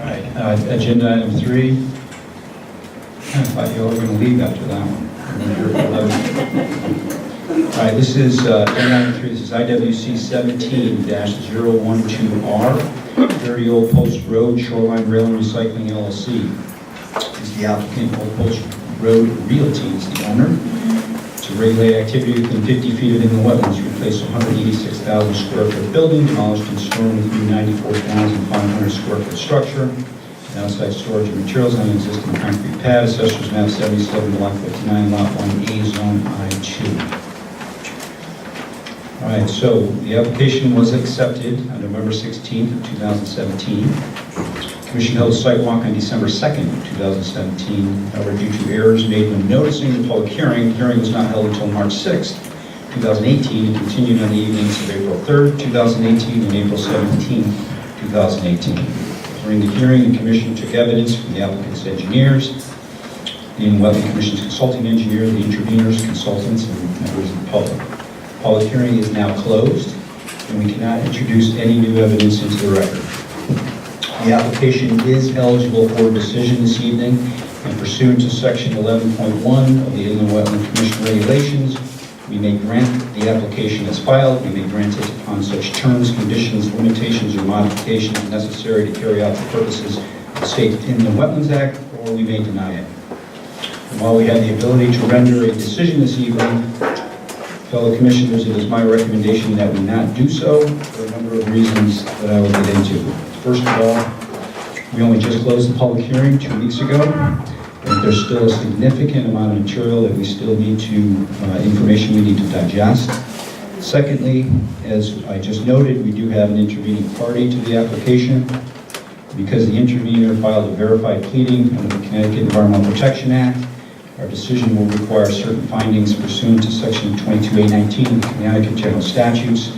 right, agenda item 3. I thought you all were going to leave after that one. All right, this is agenda item 3. This is IWC 17-012R, Very Old Post Road, Shoreline Rail and Recycling LLC. Is the applicant. Old Post Road Realty is the owner. To regulate activity within 50 feet of inland wetlands, replace 186,000 square foot building, demolished and stored with new 94,500 square foot structure, and outside storage of materials on an existing concrete pad, Assessor's Map 77, Block 59, Lot 1A, Zone I2. All right, so the application was accepted on November 16th of 2017. Commission held a site walk on December 2nd, 2017. However, due to errors made when noticing the public hearing, the hearing was not held until March 6th, 2018, and continued on the evenings of April 3rd, 2018, and April 17th, 2018. During the hearing, the Commission took evidence from the applicant's engineers, the Wetland Commission's consulting engineer, the interveners, consultants, and members of the public. The public hearing is now closed, and we cannot introduce any new evidence into the record. The application is eligible for decision this evening, and pursuant to Section 11.1 of the Inland Wetland Commission regulations, we may grant the application as filed. We may grant it upon such terms, conditions, limitations, or modifications necessary to carry out the purposes of the State Inland Wetlands Act, or we may deny it. And while we have the ability to render a decision this evening, fellow commissioners, it is my recommendation that we not do so for a number of reasons that I will get into. First of all, we only just closed the public hearing 2 weeks ago, and there's still a significant amount of material that we still need to, information we need to digest. Secondly, as I just noted, we do have an intervening party to the application. Because the intervener filed a verified pleading under the Connecticut Environmental Protection Act, our decision will require certain findings pursuant to Section 22A19 of the Connecticut General Statutes.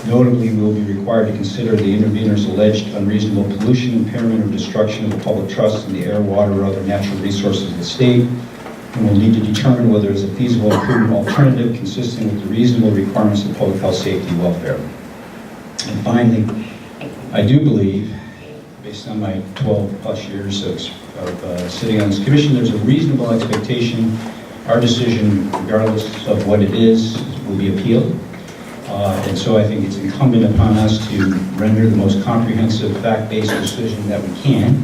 Notably, we will be required to consider the intervener's alleged unreasonable pollution, impairment, or destruction of the public trust in the air, water, or other natural resources of the state, and will need to determine whether it is a feasible and prudent alternative consistent with the reasonable requirements of public health, safety, and welfare. And finally, I do believe, based on my 12-plus years of sitting on this commission, there's a reasonable expectation our decision, regardless of what it is, will be appealed. And so I think it's incumbent upon us to render the most comprehensive fact-based decision that we can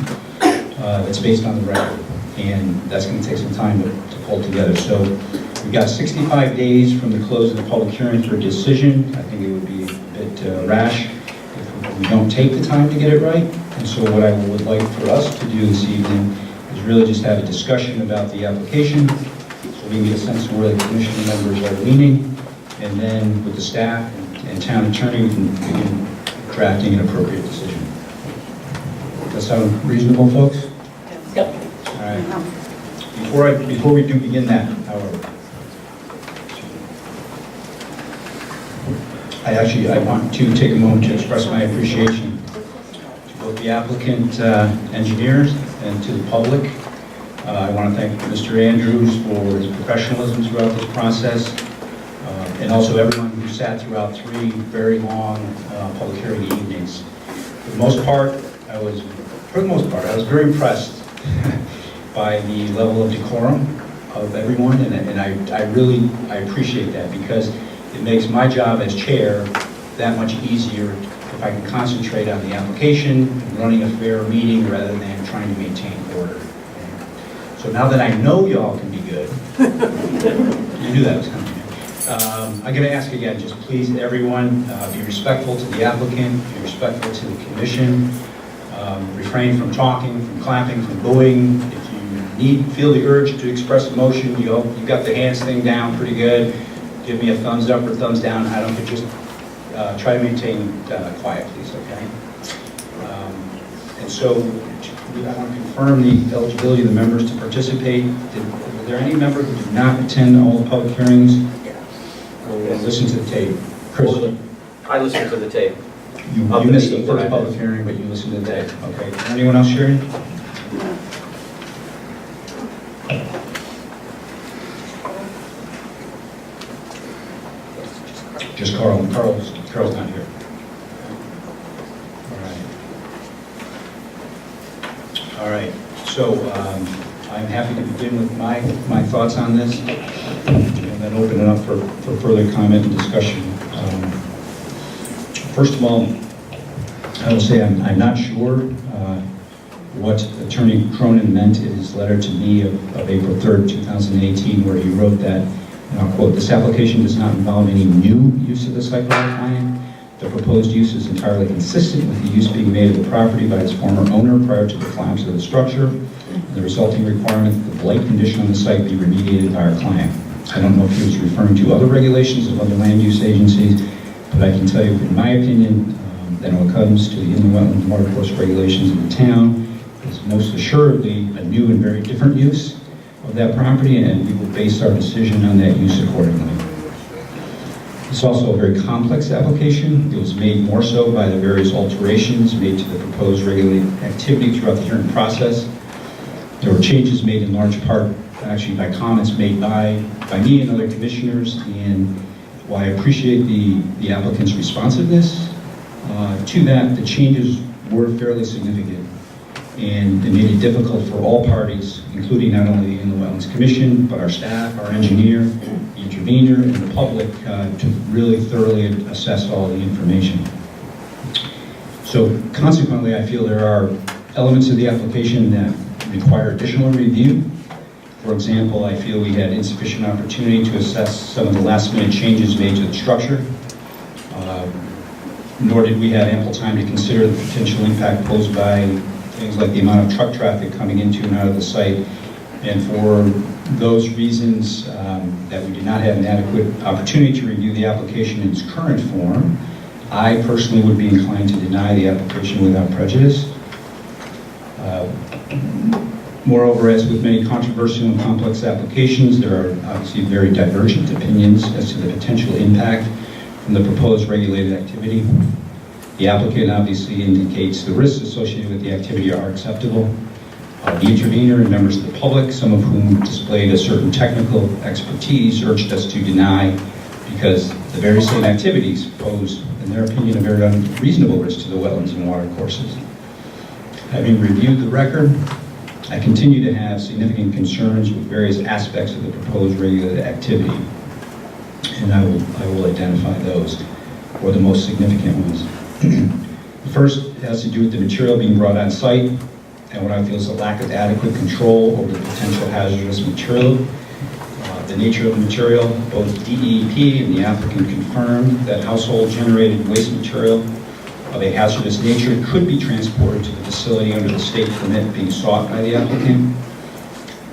that's based on the record. And that's going to take some time to pull together. So we've got 65 days from the close of the public hearing for a decision. I think it would be a bit rash if we don't take the time to get it right. And so what I would like for us to do this evening is really just have a discussion about the application so we can get a sense of where the commission members are leaning. And then with the staff and town attorney, we can begin drafting an appropriate decision. Does that sound reasonable, folks? Yep. All right. Before we do begin that, however, I want to take a moment to express my appreciation to both the applicant engineers and to the public. I want to thank Mr. Andrews for his professionalism throughout this process. And also everyone who sat throughout 3 very long public hearing evenings. For the most part, I was very impressed by the level of decorum of everyone, and I appreciate that because it makes my job as chair that much easier if I can concentrate on the application and running a fair meeting rather than trying to maintain order. So now that I know y'all can be good, you knew that was coming. I'm going to ask again, just please, everyone, be respectful to the applicant, be respectful to the commission, refrain from talking, from clapping, from booing. If you feel the urge to express emotion, you've got the hands thing down pretty good. Give me a thumbs up or thumbs down. I don't think, just try to maintain quiet, please, okay? And so I want to confirm the eligibility of the members to participate. Are there any member who did not attend all the public hearings? Or listen to the tape? Chris? I listened to the tape. You missed the first public hearing, but you listened to the tape. Okay. Anyone else sharing? Just Carl. Carl's not here. All right. All right, so I'm happy to begin with my thoughts on this, and then open it up for further comment and discussion. First of all, I will say I'm not sure what Attorney Cronan meant in his letter to me of April 3rd, 2018, where he wrote that, and I'll quote, "This application does not involve any new use of the site by the client. The proposed use is entirely consistent with the use being made of the property by its former owner prior to the collapse of the structure, and the resulting requirement that the blight condition on the site be remediated by our client." I don't know if he was referring to other regulations of other land use agencies, but I can tell you, in my opinion, that when it comes to the inland wetlands watercourse regulations in the town, it's most assuredly a new and very different use of that property, and we will base our decision on that use accordingly. It's also a very complex application. It was made more so by the various alterations made to the proposed regulated activity throughout the hearing process. There were changes made in large part, actually, by comments made by me and other commissioners, and while I appreciate the applicant's responsiveness to that, the changes were fairly significant, and they made it difficult for all parties, including not only the Inland Wetlands Commission, but our staff, our engineer, the intervener, and the public to really thoroughly assess all the information. So consequently, I feel there are elements of the application that require additional review. For example, I feel we had insufficient opportunity to assess some of the last-minute changes made to the structure, nor did we have ample time to consider the potential impact posed by things like the amount of truck traffic coming into and out of the site. And for those reasons, that we did not have an adequate opportunity to review the application in its current form, I personally would be inclined to deny the application without prejudice. Moreover, as with many controversial and complex applications, there are obviously very divergent opinions as to the potential impact from the proposed regulated activity. The applicant obviously indicates the risks associated with the activity are acceptable. The intervener and members of the public, some of whom displayed a certain technical expertise, urged us to deny because the very same activities pose, in their opinion, a very unreasonable risk to the wetlands and water courses. Having reviewed the record, I continue to have significant concerns with various aspects of the proposed regulated activity, and I will identify those, or the most significant ones. The first has to do with the material being brought on site, and what I feel is a lack of adequate control over the potential hazardous material. The nature of the material, both DEP and the applicant confirmed that household-generated waste material of a hazardous nature could be transported to the facility under the state permit being sought by the applicant.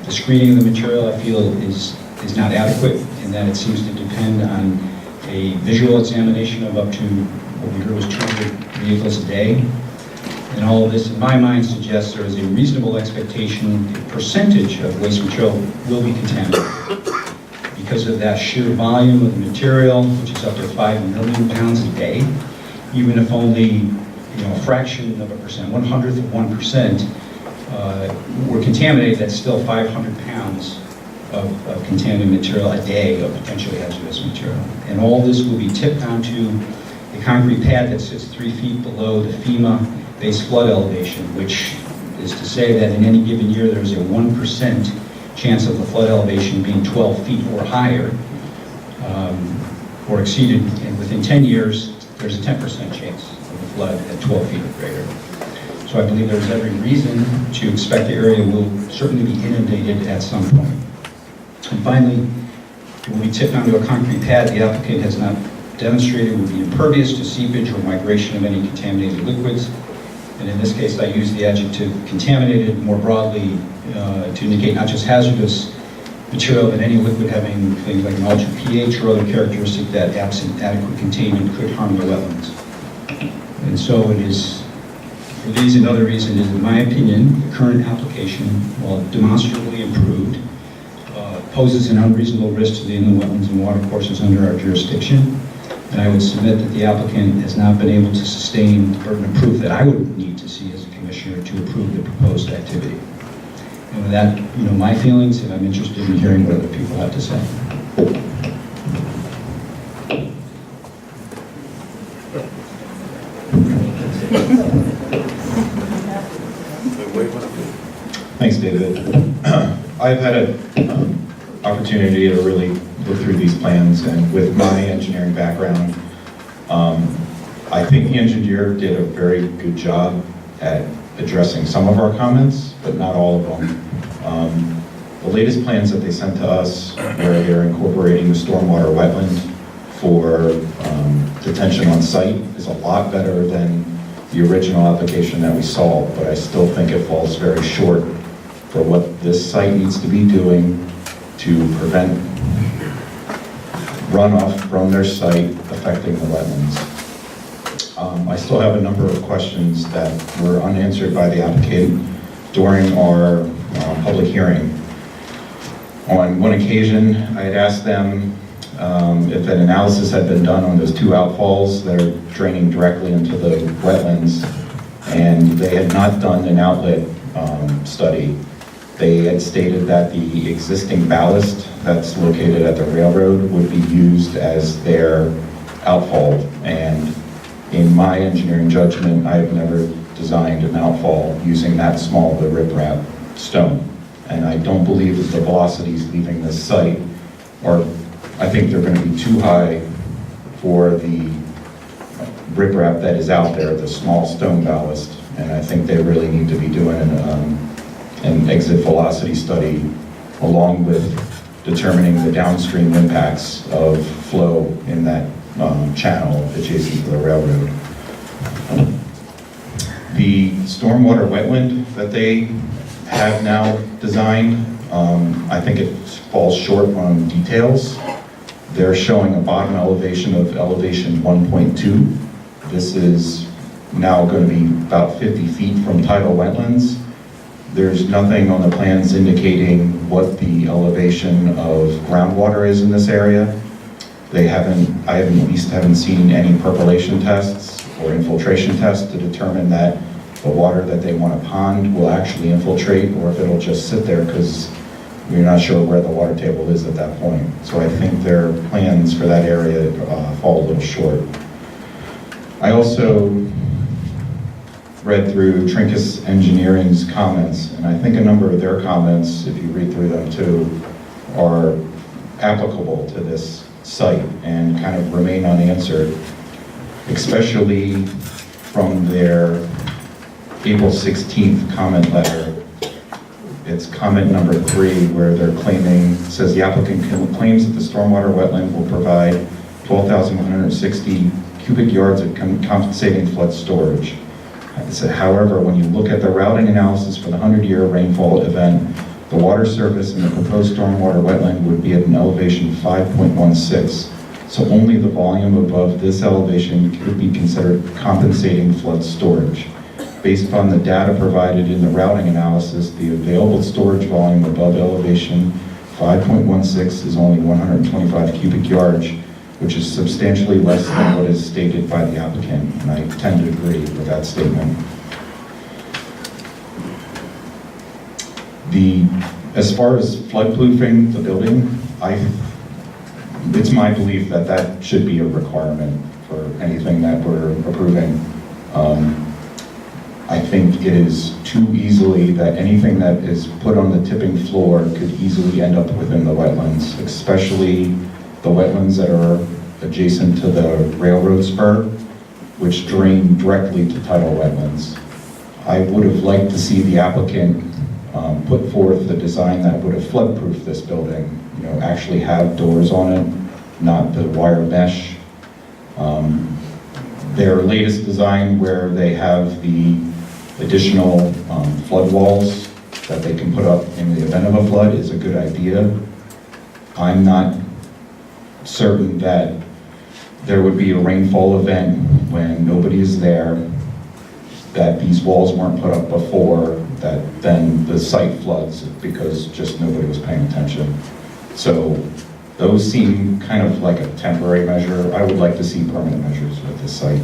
The screening of the material, I feel, is not adequate in that it seems to depend on a visual examination of up to what we heard was 200 vehicles a day. And all of this, in my mind, suggests there is a reasonable expectation the percentage of waste material will be contaminated. Because of that sheer volume of the material, which is up to 5 million pounds a day, even if only a fraction of a percent, 1/100th of 1%, were contaminated, that's still 500 pounds of contaminated material a day of potentially hazardous material. And all this will be tipped onto a concrete pad that sits 3 feet below the FEMA base flood elevation, which is to say that in any given year there's a 1% chance of the flood elevation being 12 feet or higher, or exceeded, and within 10 years there's a 10% chance of the flood at 12 feet or greater. So I believe there's every reason to expect the area will certainly be inundated at some point. And finally, it will be tipped onto a concrete pad the applicant has not demonstrated will be impervious to seepage or migration of any contaminated liquids. And in this case, I use the adjective contaminated more broadly to indicate not just hazardous material, but any liquid having things like an altered pH or other characteristic that, absent adequate containment, could harm the wetlands. And so it is, for these and other reasons, in my opinion, the current application, while demonstrably improved, poses an unreasonable risk to the inland wetlands and water courses under our jurisdiction. And I would submit that the applicant has not been able to sustain the burden of proof that I would need to see as a commissioner to approve the proposed activity. And with that, my feelings, and I'm interested in hearing what other people have to say. Wait, Thanks, David. I've had an opportunity to really look through these plans, and with my engineering background, I think the engineer did a very good job at addressing some of our comments, but not all of them. The latest plans that they sent to us, where they're incorporating the stormwater wetland for detention on site, is a lot better than the original application that we saw, but I still think it falls very short for what this site needs to be doing to prevent runoff from their site affecting the wetlands. I still have a number of questions that were unanswered by the applicant during our public hearing. On one occasion, I had asked them if an analysis had been done on those two outfalls that are draining directly into the wetlands, and they had not done an outlet study. They had stated that the existing ballast that's located at the railroad would be used as their outfall, and in my engineering judgment, I have never designed an outfall using that small of a riprap stone, and I don't believe that the velocities leaving this site are, I think they're going to be too high for the riprap that is out there, the small stone ballast, and I think they really need to be doing an exit velocity study along with determining the downstream impacts of flow in that channel adjacent to the railroad. The stormwater wetland that they have now designed, I think it falls short on details. They're showing a bottom elevation of elevation 1.2. This is now going to be about 50 feet from tidal wetlands. There's nothing on the plans indicating what the elevation of groundwater is in this area. I at least haven't seen any percolation tests or infiltration tests to determine that the water that they want to pond will actually infiltrate, or if it'll just sit there, because we're not sure where the water table is at that point. So I think their plans for that area fall a little short. I also read through Trinkus Engineering's comments, and I think a number of their comments, if you read through them too, are applicable to this site and kind of remain unanswered, especially from their April 16th comment letter. It's comment number 3, where they're claiming, it says the applicant claims that the stormwater wetland will provide 12,160 cubic yards of compensating flood storage. It said, however, when you look at the routing analysis for the 100-year rainfall event, the water surface in the proposed stormwater wetland would be at an elevation 5.16. So only the volume above this elevation could be considered compensating flood storage. Based upon the data provided in the routing analysis, the available storage volume above elevation 5.16 is only 125 cubic yards, which is substantially less than what is stated by the applicant, and I tend to agree with that statement. As far as flood-proofing the building, it's my belief that that should be a requirement for anything that we're approving. I think it is too easily that anything that is put on the tipping floor could easily end up within the wetlands, especially the wetlands that are adjacent to the railroad spur, which drain directly to tidal wetlands. I would have liked to see the applicant put forth the design that would have flood-proofed this building, actually have doors on it, not the wire mesh. Their latest design, where they have the additional flood walls that they can put up in the event of a flood, is a good idea. I'm not certain that there would be a rainfall event when nobody is there, that these walls weren't put up before, that then the site floods because just nobody was paying attention. So those seem kind of like a temporary measure. I would like to see permanent measures with this site.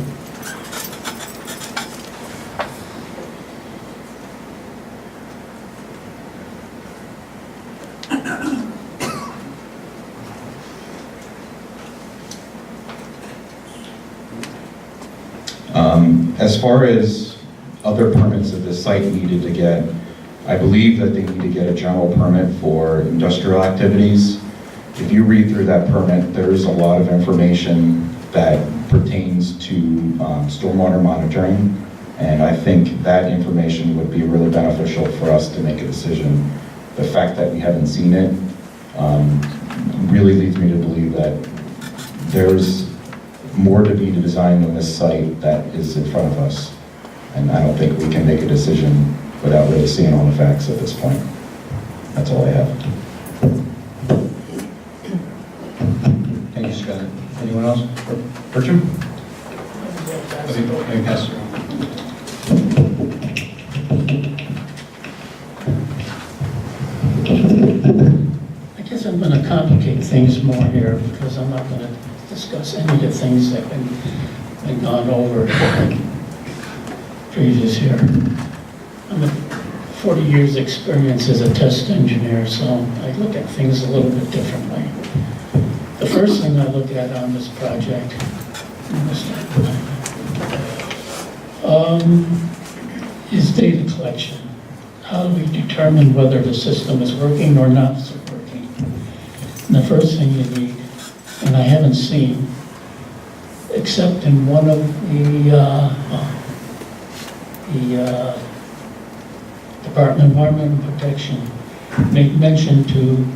As far as other permits that the site needed to get, I believe that they need to get a general permit for industrial activities. If you read through that permit, there's a lot of information that pertains to stormwater monitoring, and I think that information would be really beneficial for us to make a decision. The fact that we haven't seen it really leads me to believe that there's more to be designed on this site that is in front of us, and I don't think we can make a decision without really seeing all the facts at this point. That's all I have. Thank you, Scott. Anyone else? Bertram? Let me pass it around. I guess I'm going to complicate things more here because I'm not going to discuss any of the things that have been gone over previous here. I'm a 40 years experience as a test engineer, so I look at things a little bit differently. The first thing I look at on this project is data collection. How do we determine whether the system is working or not working? And the first thing you need, and I haven't seen, except in one of the Department of Environmental Protection made mention to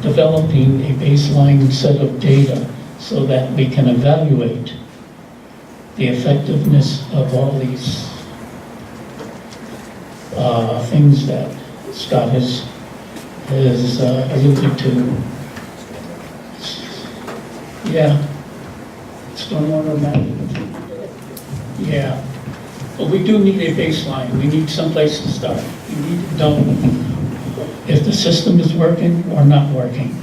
developing a baseline set of data so that we can evaluate the effectiveness of all these things that Scott has alluded to. Yeah, stormwater management. Yeah, but we do need a baseline. We need someplace to start. We need to know if the system is working or not working.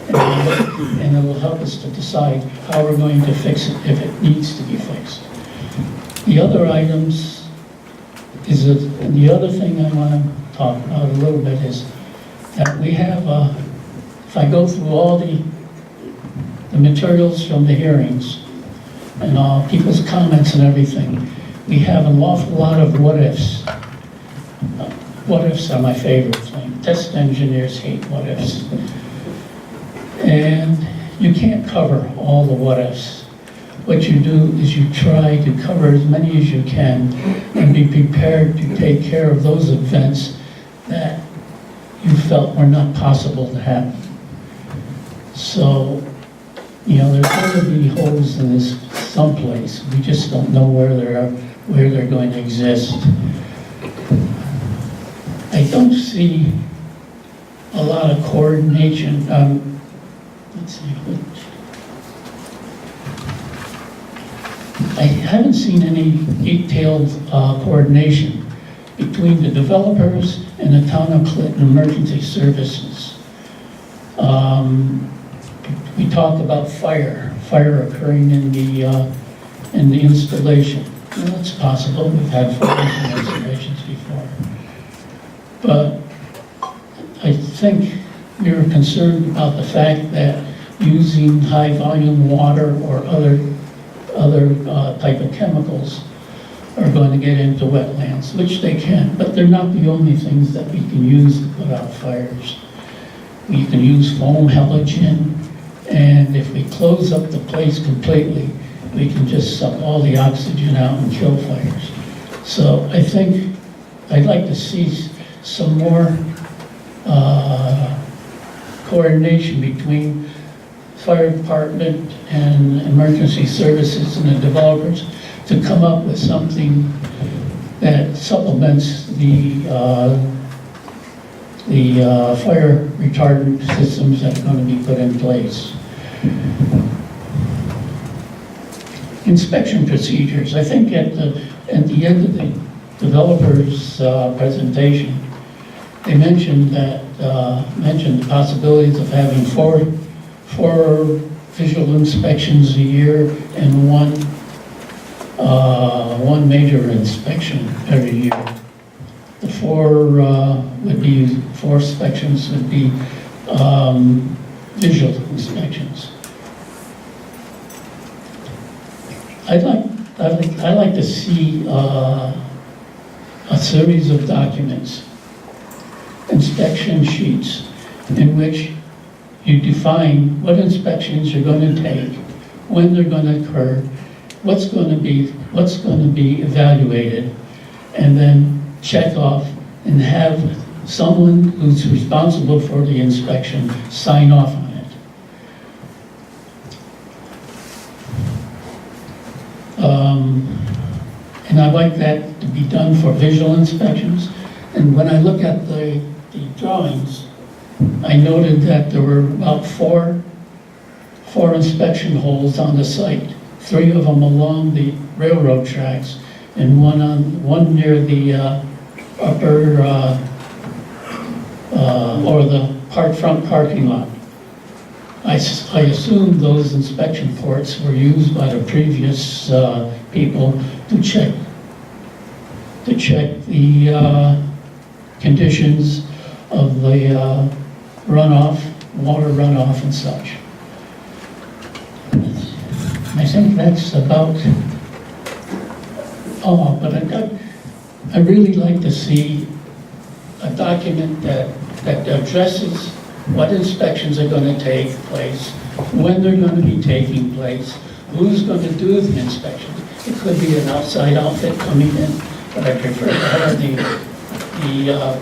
And it will help us to decide how we're going to fix it if it needs to be fixed. The other items is that, and the other thing I want to talk about a little bit is that we have, if I go through all the materials from the hearings and all people's comments and everything, we have an awful lot of what ifs. What ifs are my favorite thing. Test engineers hate what ifs. And you can't cover all the what ifs. What you do is you try to cover as many as you can and be prepared to take care of those events that you felt were not possible to happen. So, you know, there's going to be holes in this someplace. We just don't know where they're going to exist. I don't see a lot of coordination. Let's see. I haven't seen any detailed coordination between the developers and the Town of Clinton Emergency Services. We talk about fire occurring in the installation. Well, that's possible. We've had fire installations before. But I think we were concerned about the fact that using high volume water or other type of chemicals are going to get into wetlands, which they can, but they're not the only things that we can use to put out fires. We can use foam halogen, and if we close up the place completely, we can just suck all the oxygen out and kill fires. So I think I'd like to see some more coordination between fire department and emergency services and the developers to come up with something that supplements the fire retardant systems that are going to be put in place. Inspection procedures. I think at the end of the developer's presentation, they mentioned that the possibilities of having four visual inspections a year and one major inspection every year. The four inspections would be visual inspections. I'd like to see a series of documents inspection sheets in which you define what inspections you're going to take, when they're going to occur, what's going to be evaluated, and then check off and have someone who's responsible for the inspection sign off on it. And I like that to be done for visual inspections. And when I look at the drawings, I noted that there were about four inspection holes on the site, 3 of them along the railroad tracks, and one near the upper or the front parking lot. I assume those inspection ports were used by the previous people to check the conditions of the runoff, water runoff and such. I think that's about all, but I really like to see a document that addresses what inspections are going to take place, when they're going to be taking place, who's going to do the inspections. It could be an outside outfit coming in, but I prefer to have the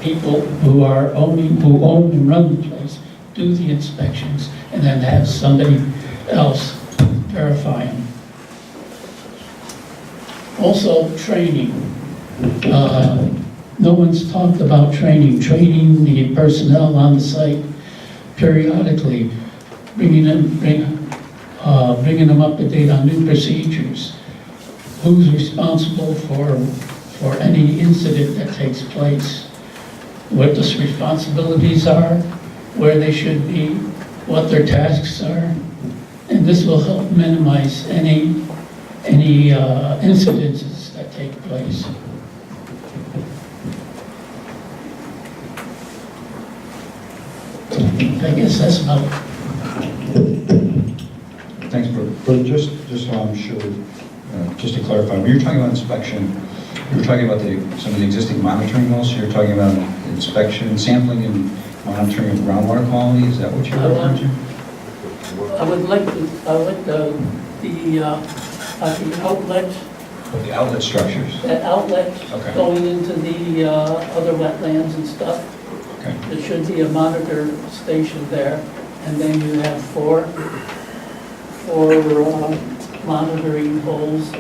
people who own and run the place do the inspections, and then have somebody else verify them. Also, training. No one's talked about training the personnel on the site periodically, bringing them up to date on new procedures. Who's responsible for any incident that takes place, what the responsibilities are, where they should be, what their tasks are, and this will help minimize any incidences that take place. I guess that's about it. Thanks, Bert. Just so I'm sure, just to clarify, when you're talking about inspection, you were talking about some of the existing monitoring wells, so you're talking about inspection, sampling, and monitoring of groundwater quality, is that what you're referring to? I would like the outlet, The outlet structures? that outlet Okay. going into the other wetlands and stuff. Okay. There should be a monitor station there, and then you have four monitoring holes,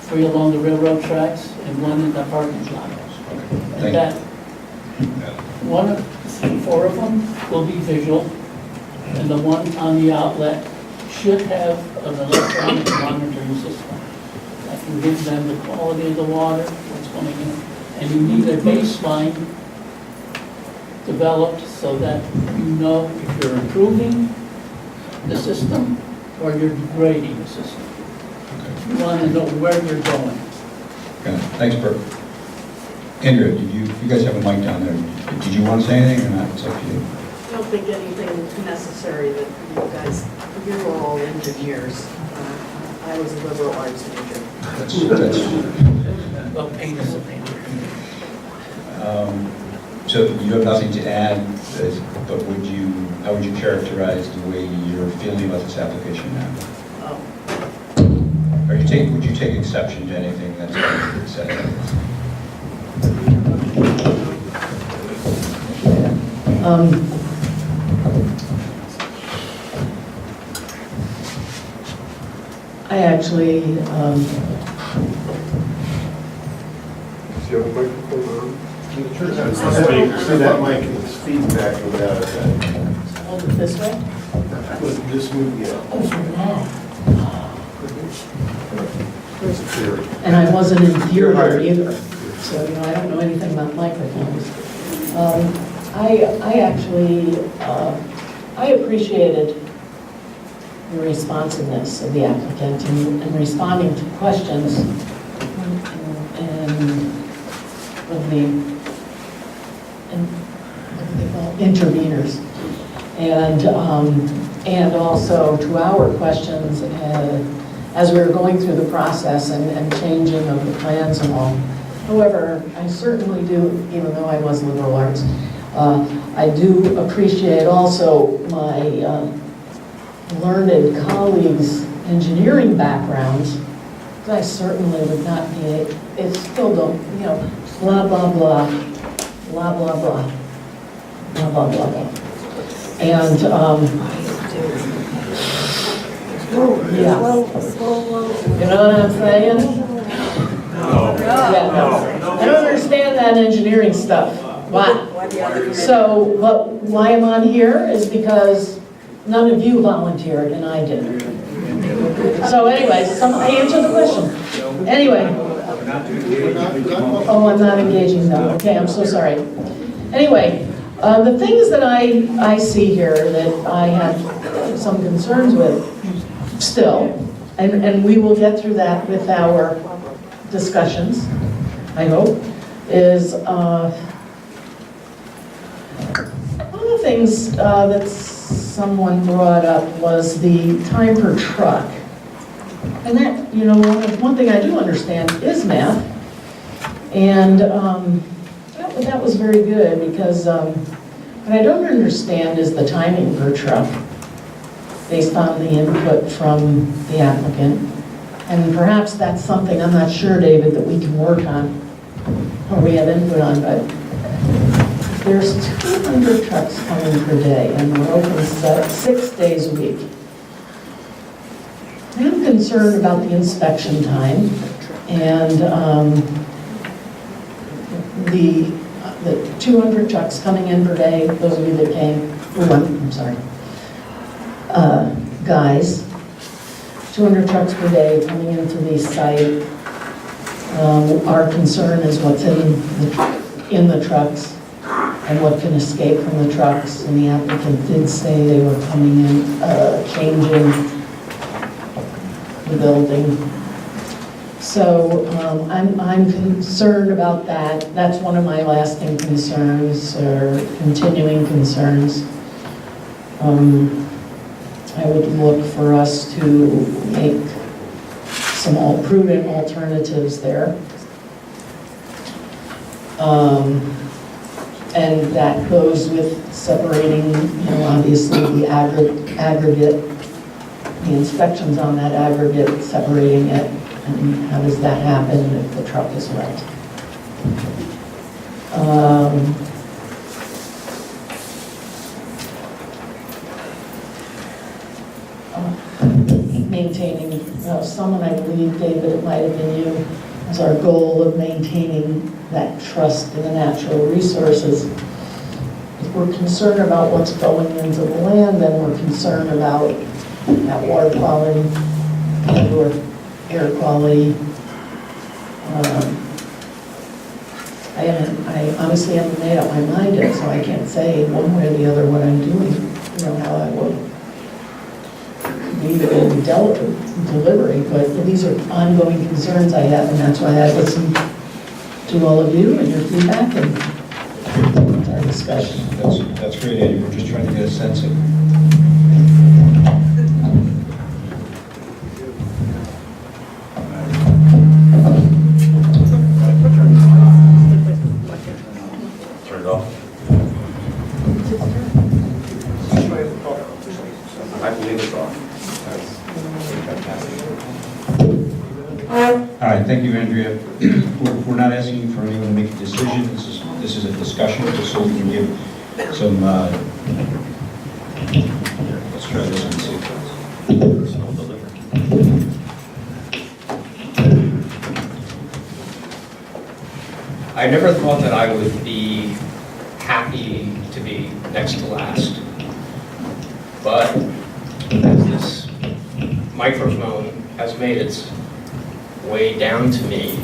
3 along the railroad tracks and 1 in the parking lot. Okay. And Thank that, 4 of them will be visual, and the one on the outlet should have an electronic monitoring system that can give them the quality of the water, what's coming in. And you need a baseline developed so that you know if you're improving the system or you're degrading the system. You want to know where you're going. Okay. Thanks, Bert. Andrea, you guys have a mic down there. Did you want to say anything or not? It's up to you. I don't think anything necessary that you guys, you were all engineers. I was a liberal arts major. That's Well, paint is a painter. so you have nothing to add, but how would you characterize the way you're feeling about this application now? Would you take exception to anything that's been said? I actually, Do you have a microphone on? See that mic, it's feedback without it. hold it this way. This move, yeah. There's a theory. And I wasn't in You're theater hired. either, so, I don't know anything about microphones. I actually, I appreciated the responsiveness of the applicant and responding to questions and of the, what do they call it? Interveners. And also to our questions as we were going through the process and changing of the plans and all. However, I certainly do, even though I was liberal arts, I do appreciate also my learned colleagues' engineering backgrounds. I certainly would not be, it still don't, blah, blah, blah, blah, blah, blah, blah, blah, blah, blah. And, yeah. You know what I'm saying? Yeah, no. I don't understand that engineering stuff. Why? So, why I'm on here is because none of you volunteered and I did. So anyway, I answered the question. Anyway. Oh, I'm not engaging them. Okay, I'm so sorry. Anyway, the things that I see here that I have some concerns with still, and we will get through that with our discussions, I hope, is one of the things that someone brought up was the time per truck. And that, one thing I do understand is math. And that was very good because what I don't understand is the timing per truck based on the input from the applicant. And perhaps that's something, I'm not sure, David, that we can work on or we have input on, but there's 200 trucks coming per day and we're open 6 days a week. I'm concerned about the inspection time and the 200 trucks coming in per day, those of you that came, guys, 200 trucks per day coming into the site. Our concern is what's in the trucks and what can escape from the trucks. And the applicant did say they were coming in, changing the building. So I'm concerned about that. That's one of my lasting concerns or continuing concerns. I would look for us to make some prudent alternatives there. And that goes with separating, obviously the aggregate, the inspections on that aggregate, separating it, and how does that happen if the truck is wet? Maintaining, someone, I believe, David, it might have been you, as our goal of maintaining that trust in the natural resources. If we're concerned about what's going into the land, then we're concerned about that water quality and or air quality. I honestly haven't made up my mind yet, so I can't say one way or the other what I'm doing, how I will be in delivery, but these are ongoing concerns I have, and that's why I listened to all of you and your feedback and our discussion. That's great, Eddie. We're just trying to get a sense of. Turn it off. I believe it's off. All right, thank you, Andrea. We're not asking for anyone to make a decision. This is a discussion, just so we can give some. Let's try this one. See if it's delivered. I never thought that I would be happy to be next to last, but as this microphone has made its way down to me,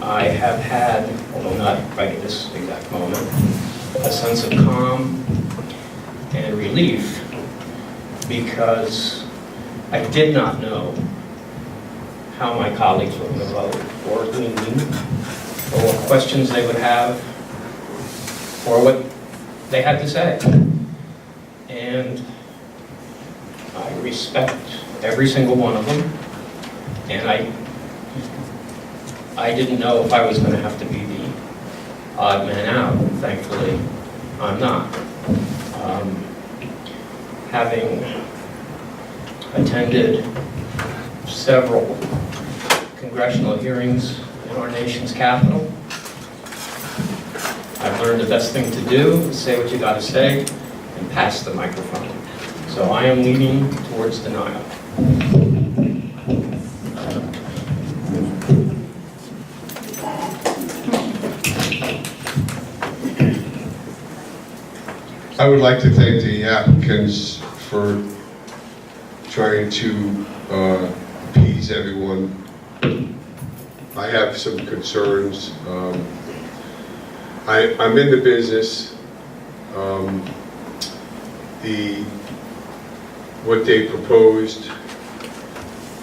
I have had, although not right at this exact moment, a sense of calm and relief because I did not know how my colleagues were going to vote or lean, or what questions they would have, or what they had to say. And I respect every single one of them, and I didn't know if I was going to have to be the odd man out. Thankfully, I'm not. Having attended several congressional hearings in our nation's capital, I've learned the best thing to do is say what you got to say and pass the microphone. So I am leaning towards denial. I would like to thank the applicants for trying to appease everyone. I have some concerns. I'm in the business. What they proposed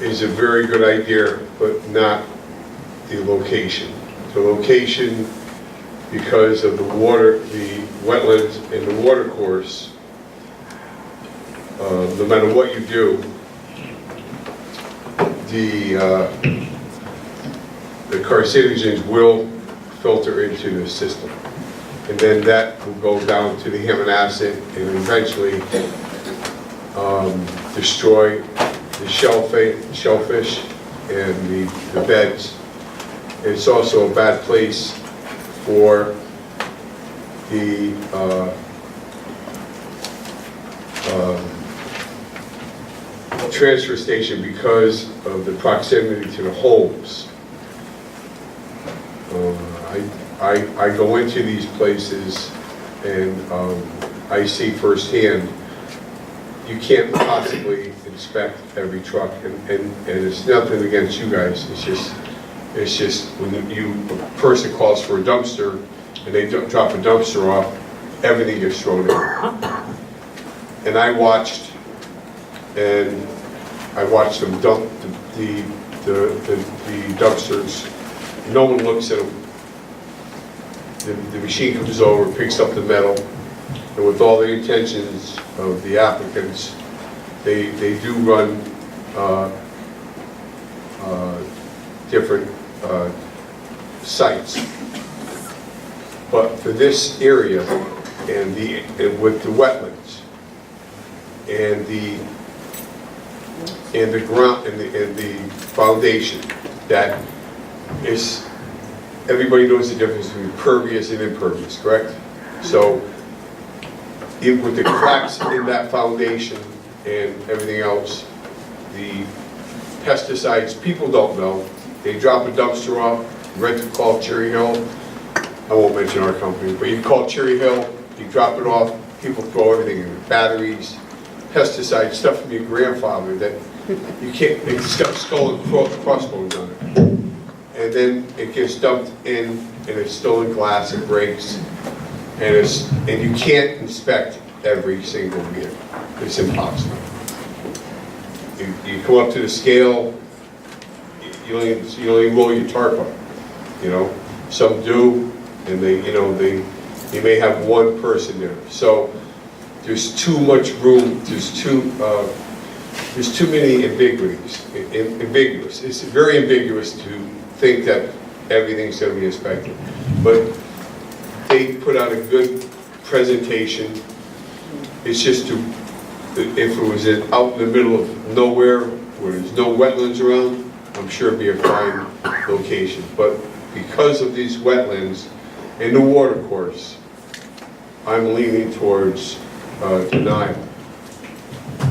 is a very good idea, but not the location. The location, because of the water, the wetlands and the water course, no matter what you do, the carcinogens will filter into the system. And then that will go down to the Hammonasset and eventually destroy the shellfish and the beds. It's also a bad place for the transfer station because of the proximity to the homes. I go into these places and I see firsthand, you can't possibly inspect every truck, and it's nothing against you guys. It's just when a person calls for a dumpster and they drop a dumpster off, everything gets thrown in. And I watched them dump the dumpsters. No one looks at them. The machine comes over, picks up the metal, and with all the intentions of the applicants, they do run different sites. But for this area and with the wetlands and the ground and the foundation, that is, everybody knows the difference between pervious and impervious, correct? So with the cracks in that foundation and everything else, the pesticides, people don't know. They drop a dumpster off, rent to call Cherry Hill. I won't mention our company, but you call Cherry Hill, you drop it off, people throw everything in, batteries, pesticides, stuff from your grandfather that you can't, it's got skull and crossbones on it. And then it gets dumped in, and it's still in glass, it breaks, and you can't inspect every single vehicle. It's impossible. You come up to the scale, you only roll your tarp up, you know. Some do, and you may have one person there. So there's too much room. There's too many ambiguous. It's very ambiguous to think that everything's going to be inspected. But they put out a good presentation. It's just if it was out in the middle of nowhere where there's no wetlands around, I'm sure it'd be a fine location. But because of these wetlands and the water course, I'm leaning towards denial.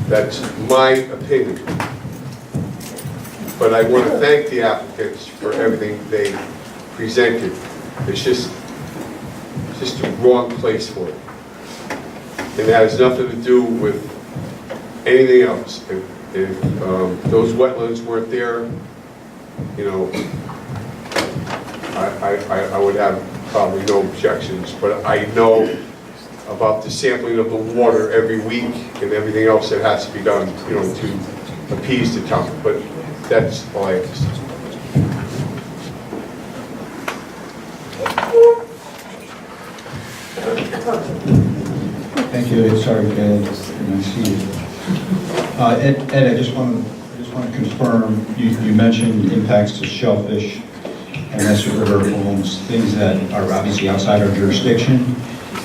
That's my opinion. But I want to thank the applicants for everything they presented. It's just the wrong place for it. And it has nothing to do with anything else. If those wetlands weren't there, you know, I would have probably no objections. But I know about the sampling of the water every week and everything else that has to be done, you know, to appease the town. But that's all I have to say. Thank you. Sorry, Ed. Nice to see you. Ed, I just want to confirm, you mentioned impacts to shellfish and Essex River homes, things that are obviously outside our jurisdiction.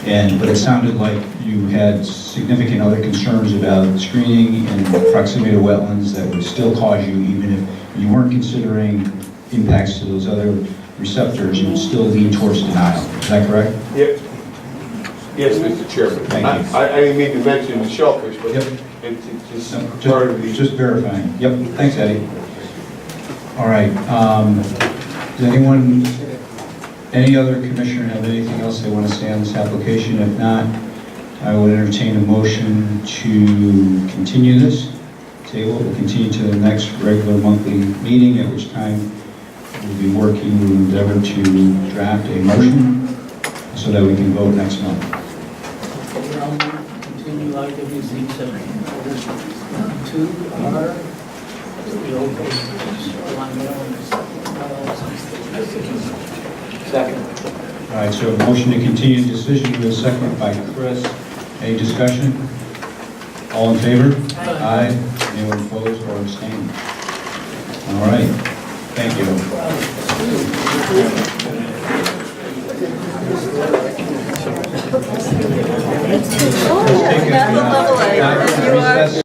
but it sounded like you had significant other concerns about screening and proximity to wetlands that would still cause you, even if you weren't considering impacts to those other receptors, you would still lean towards denial. Is that correct? Yep. Yes, Mr. Chairman. Thank you. I didn't mean to mention the shellfish, but Yep. it's No, just part of the... Just verifying. Yep, thanks, Eddie. All right, does anyone, any other commissioner have anything else they want to say on this application? If not, I will entertain a motion to continue this table. We'll continue to the next regular monthly meeting, at which time we'll be working, we'll endeavor to draft a motion so that we can vote next month. Continue IWC 7.2R. Second. All right, so motion to continue decision with a second by Chris. Any discussion? All in favor? Aye. Anyone opposed or abstaining? All right, thank you. Let's take a-